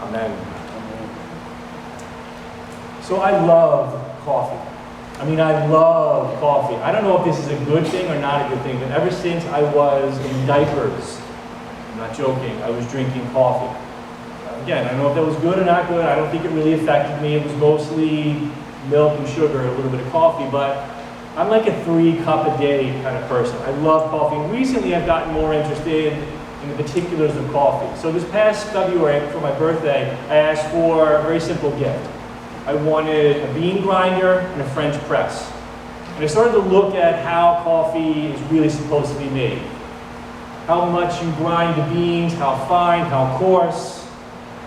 Amen. So I love coffee. I mean, I love coffee. I don't know if this is a good thing or not a good thing, but ever since I was in diapers, I'm not joking, I was drinking coffee. Again, I don't know if that was good or not good. I don't think it really affected me. It was mostly milk and sugar, a little bit of coffee, but I'm like a 3-cup-a-day kind of person. I love coffee. And recently I've gotten more interested in the particulars of coffee. So this past February, for my birthday, I asked for a very simple gift. I wanted a bean grinder and a French press. And I started to look at how coffee is really supposed to be made. How much you grind the beans, how fine, how coarse,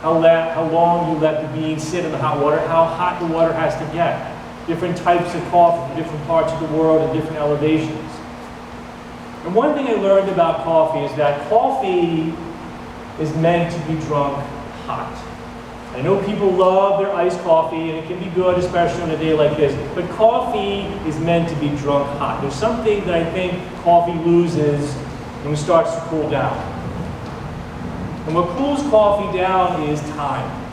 how long you let the beans sit in the hot water, how hot the water has to get. Different types of coffee from different parts of the world and different elevations. And one thing I learned about coffee is that coffee is meant to be drunk hot. I know people love their iced coffee, and it can be good, especially on a day like this, but coffee is meant to be drunk hot. There's something that I think coffee loses when it starts to cool down. And what cools coffee down is time.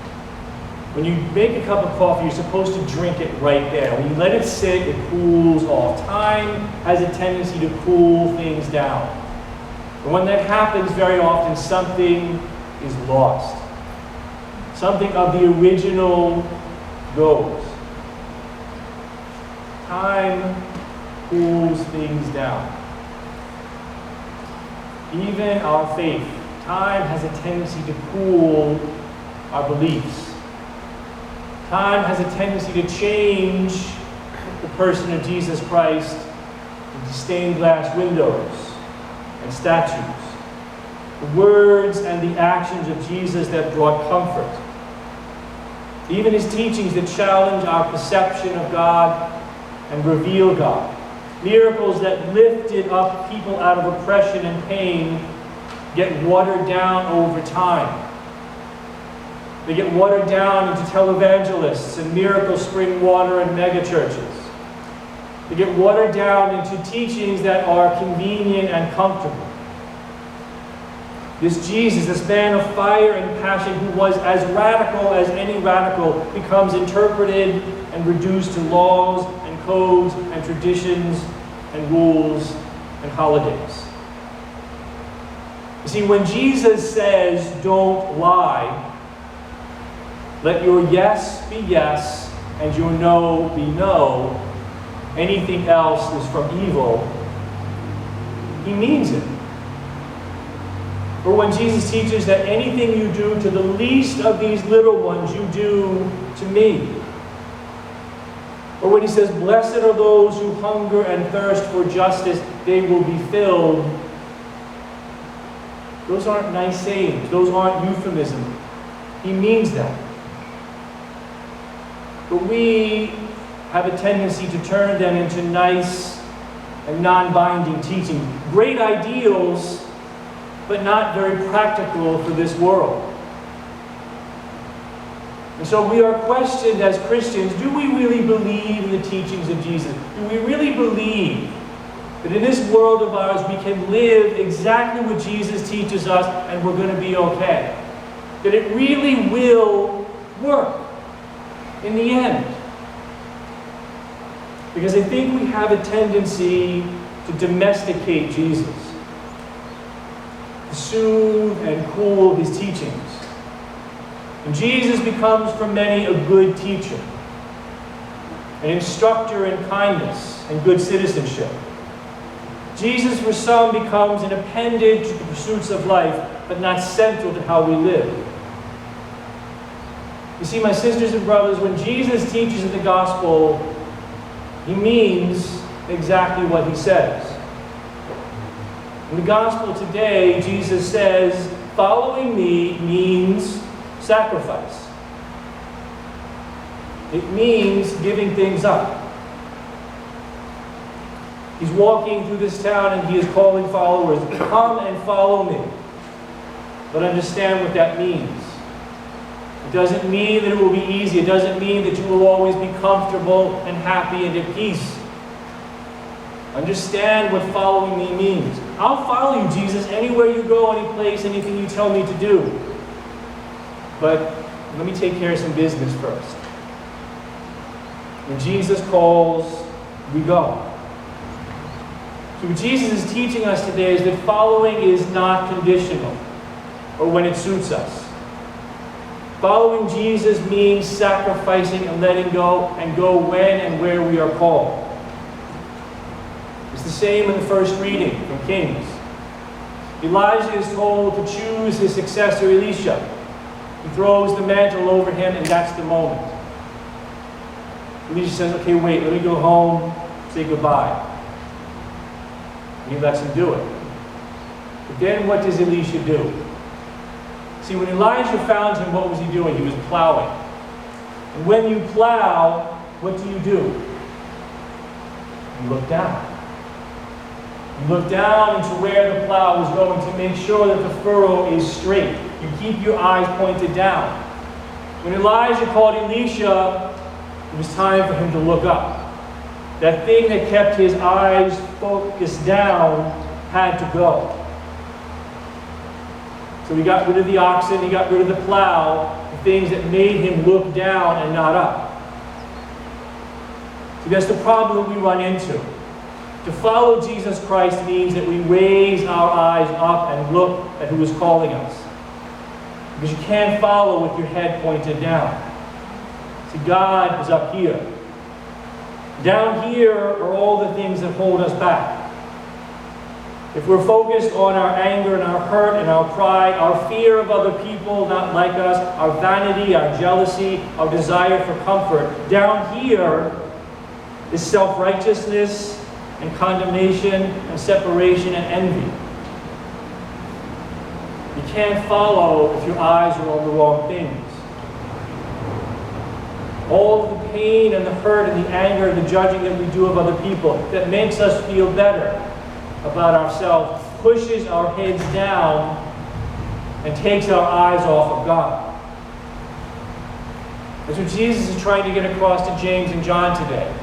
When you make a cup of coffee, you're supposed to drink it right there. When you let it sit, it cools off. Time has a tendency to cool things down. And when that happens, very often something is lost. Something of the original goes. Time cools things down. Even our faith. Time has a tendency to cool our beliefs. Time has a tendency to change the person of Jesus Christ into stained glass windows and statues. The words and the actions of Jesus that brought comfort. Even his teachings that challenge our perception of God and reveal God. Miracles that lifted up people out of oppression and pain get watered down over time. They get watered down into televangelists and miracle spring water and megachurches. They get watered down into teachings that are convenient and comfortable. This Jesus, this man of fire and passion who was as radical as any radical, becomes interpreted and reduced to laws and codes and traditions and rules and holidays. You see, when Jesus says, "Don't lie," let your yes be yes and your no be no, anything else is from evil, he means it. Or when Jesus teaches that anything you do to the least of these little ones, you do to me. Or when he says, "Blessed are those who hunger and thirst for justice, they will be filled." Those aren't nice sayings. Those aren't euphemisms. He means that. But we have a tendency to turn them into nice and non-binding teaching. Great ideals, but not very practical for this world. And so we are questioned as Christians, do we really believe in the teachings of Jesus? Do we really believe that in this world of ours we can live exactly what Jesus teaches us and we're going to be okay? That it really will work in the end? Because I think we have a tendency to domesticate Jesus, to soothe and cool his teachings. And Jesus becomes for many a good teacher, an instructor in kindness and good citizenship. Jesus for some becomes an appendage to the pursuits of life, but not central to how we live. You see, my sisters and brothers, when Jesus teaches in the gospel, he means exactly what he says. In the gospel today, Jesus says, following me means sacrifice. It means giving things up. He's walking through this town and he is calling followers, come and follow me. But understand what that means. It doesn't mean that it will be easy. It doesn't mean that you will always be comfortable and happy and at peace. Understand what following me means. I'll follow you, Jesus, anywhere you go, any place, anything you tell me to do. But Let me take care of some business first. When Jesus calls, we go. So what Jesus is teaching us today is that following is not conditional or when it suits us. Following Jesus means sacrificing and letting go, and go when and where we are called. It's the same in the first reading from Kings. Elijah is told to choose his successor, Elisha. He throws the mantle over him, and that's the moment. Elisha says, okay, wait, let me go home, say goodbye. And he lets him do it. But then what does Elisha do? See, when Elijah found him, what was he doing? He was plowing. And when you plow, what do? You look down. You look down into where the plow is going to make sure that the furrow is straight. You keep your eyes pointed down. When Elijah called Elisha, it was time for him to look up. That thing that kept his eyes focused down had to go. So he got rid of the oxen, he got rid of the plow, the things that made him look down and not up. See, that's the problem that we run into. To follow Jesus Christ means that we raise our eyes up and look at who is calling us. Because you can't follow with your head pointed down. See, God is up here. Down here are all the things that hold us back. If we're focused on our anger and our hurt and our pride, our fear of other people not like us, our vanity, our jealousy, our desire for comfort, down here is self-righteousness and condemnation and separation and envy. You can't follow if your eyes are on the wrong things. All of the pain and the hurt and the anger and the judging that we do of other people that makes us feel better about ourselves pushes our heads down and takes our eyes off of God. That's what Jesus is trying to get across to James and John today.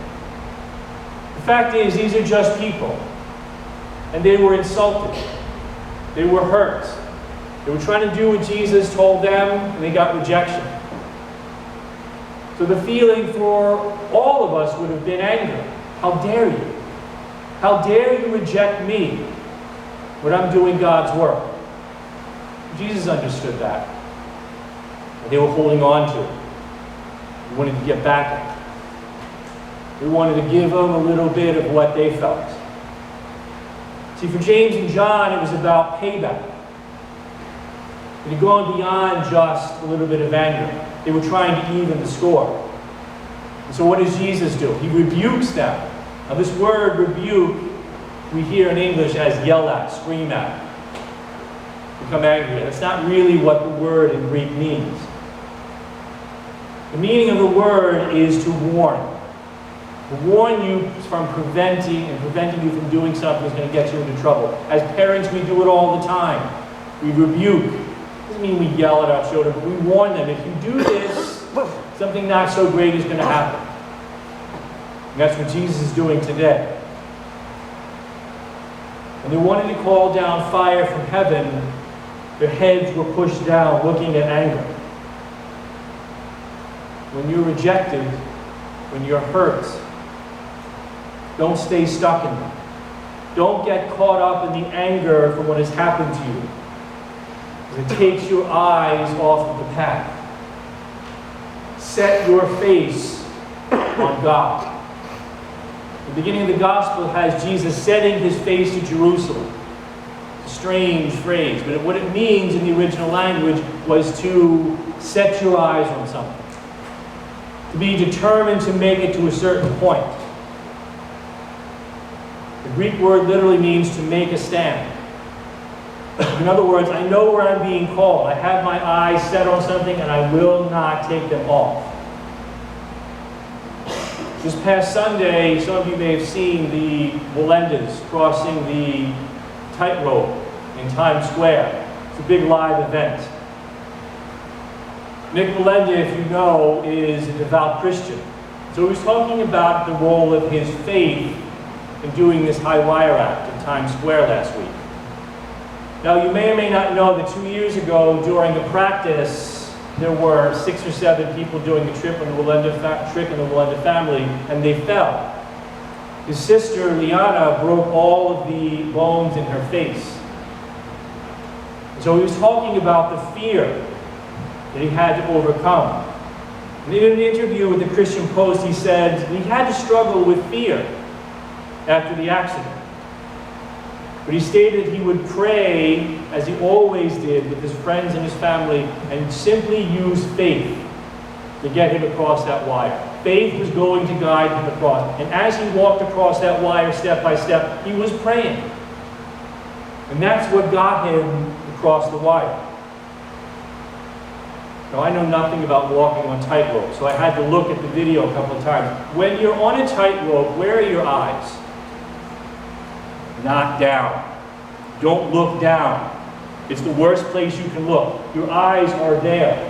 The fact is, these are just people. And they were insulted. They were hurt. They were trying to do what Jesus told them, and they got rejection. So the feeling for all of us would have been anger. How dare you? How dare you reject me when I'm doing God's work? Jesus understood that. And they were holding on to it. They wanted to get back at it. They wanted to give them a little bit of what they felt. See, for James and John, it was about payback. It had gone beyond just a little bit of anger. They were trying to even the score. And so what does Jesus do? He rebukes them. Now this word rebuke, we hear in English as yell at, scream at, become angry. That's not really what the word in Greek means. The meaning of the word is to warn. To warn you from preventing you from doing something that's going to get you into trouble. As parents, we do it all the time. We rebuke. It doesn't mean we yell at our children, but we warn them. If you do this, something not so great is going to happen. And that's what Jesus is doing today. When they wanted to call down fire from heaven, their heads were pushed down, looking at anger. When you're rejected, when you're hurt, don't stay stuck in it. Don't get caught up in the anger for what has happened to you. Because it takes your eyes off of the path. Set your face on God. The beginning of the gospel has Jesus setting his face to Jerusalem. It's a strange phrase, but what it means in the original language was to set your eyes on something. To be determined to make it to a certain point. The Greek word literally means to make a stand. In other words, I know where I'm being called. I have my eyes set on something and I will not take them off. This past Sunday, some of you may have seen the Melendas crossing the tightrope in Times Square. It's a big live event. Nick Melenda, if you know, is a devout Christian. So he was talking about the role of his faith in doing this high wire act in Times Square last week. Now, you may or may not know that 2 years ago, during a practice there were 6 or 7 people doing the trip in the Wallenda family, and they fell. His sister, Liana, broke all of the bones in her face. So he was talking about the fear that he had to overcome. And in an interview with the Christian Post, he said he had to struggle with fear after the accident. But he stated he would pray, as he always did, with his friends and his family, and simply use faith to get him across that wire. Faith was going to guide him across. And as he walked across that wire step by step, he was praying. And that's what got him across the wire. Now, I know nothing about walking on tightrope, so I had to look at the video a couple of times. When you're on a tightrope, where are your eyes? Not down. Don't look down. It's the worst place you can look. Your eyes are there.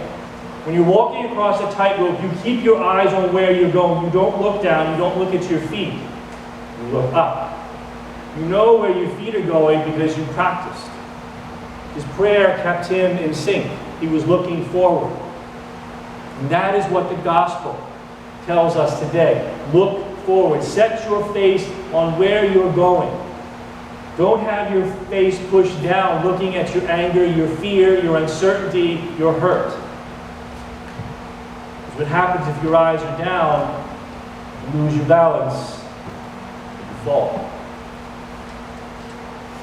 When you're walking across a tightrope, you keep your eyes on where you're going. You don't look down. You don't look at your feet. You look up. You know where your feet are going because you practiced. His prayer kept him in sync. He was looking forward. And that is what the gospel tells us today. Look forward. Set your face on where you're going. Don't have your face pushed down, looking at your anger, your fear, your uncertainty, your hurt. Because what happens if your eyes are down, you lose your balance, you fall.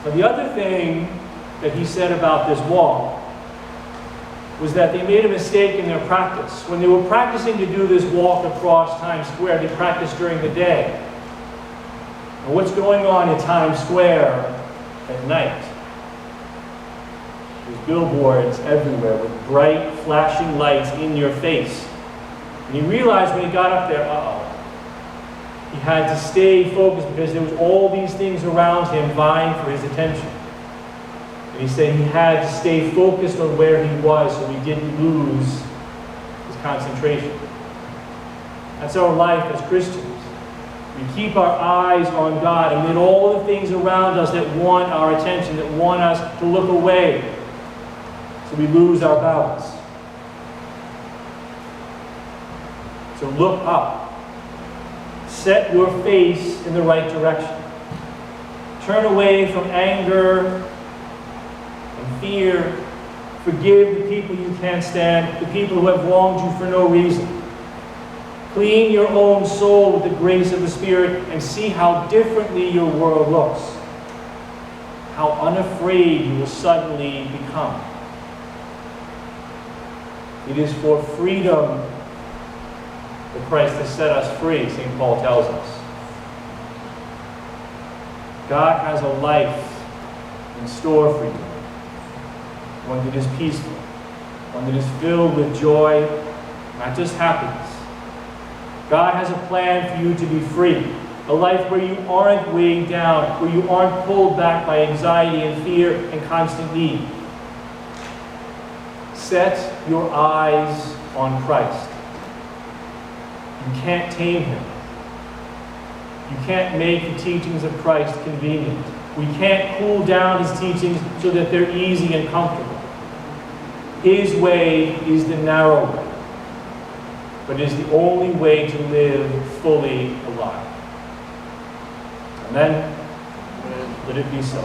Now, the other thing that he said about this walk was that they made a mistake in their practice. When they were practicing to do this walk across Times Square, they practiced during the day. And what's going on in Times Square at night? There's billboards everywhere with bright, flashing lights in your face. And he realized when he got up there, he had to stay focused because there was all these things around him vying for his attention. And he said he had to stay focused on where he was so he didn't lose his concentration. That's our life as Christians. We keep our eyes on God amid all the things around us that want our attention, that want us to look away, so we lose our balance. So look up. Set your face in the right direction. Turn away from anger and fear. Forgive the people you can't stand, the people who have wronged you for no reason. Clean your own soul with the grace of the Spirit and see how differently your world looks. How unafraid you will suddenly become. It is for freedom that Christ has set us free, St. Paul tells us. God has a life in store for you. One that is peaceful. One that is filled with joy, not just happiness. God has a plan for you to be free. A life where you aren't weighed down, where you aren't pulled back by anxiety and fear and constant need. Set your eyes on Christ. You can't tame him. You can't make the teachings of Christ convenient. We can't cool down his teachings so that they're easy and comfortable. His way is the narrow way, but is the only way to live fully alive. Amen? Let it be so.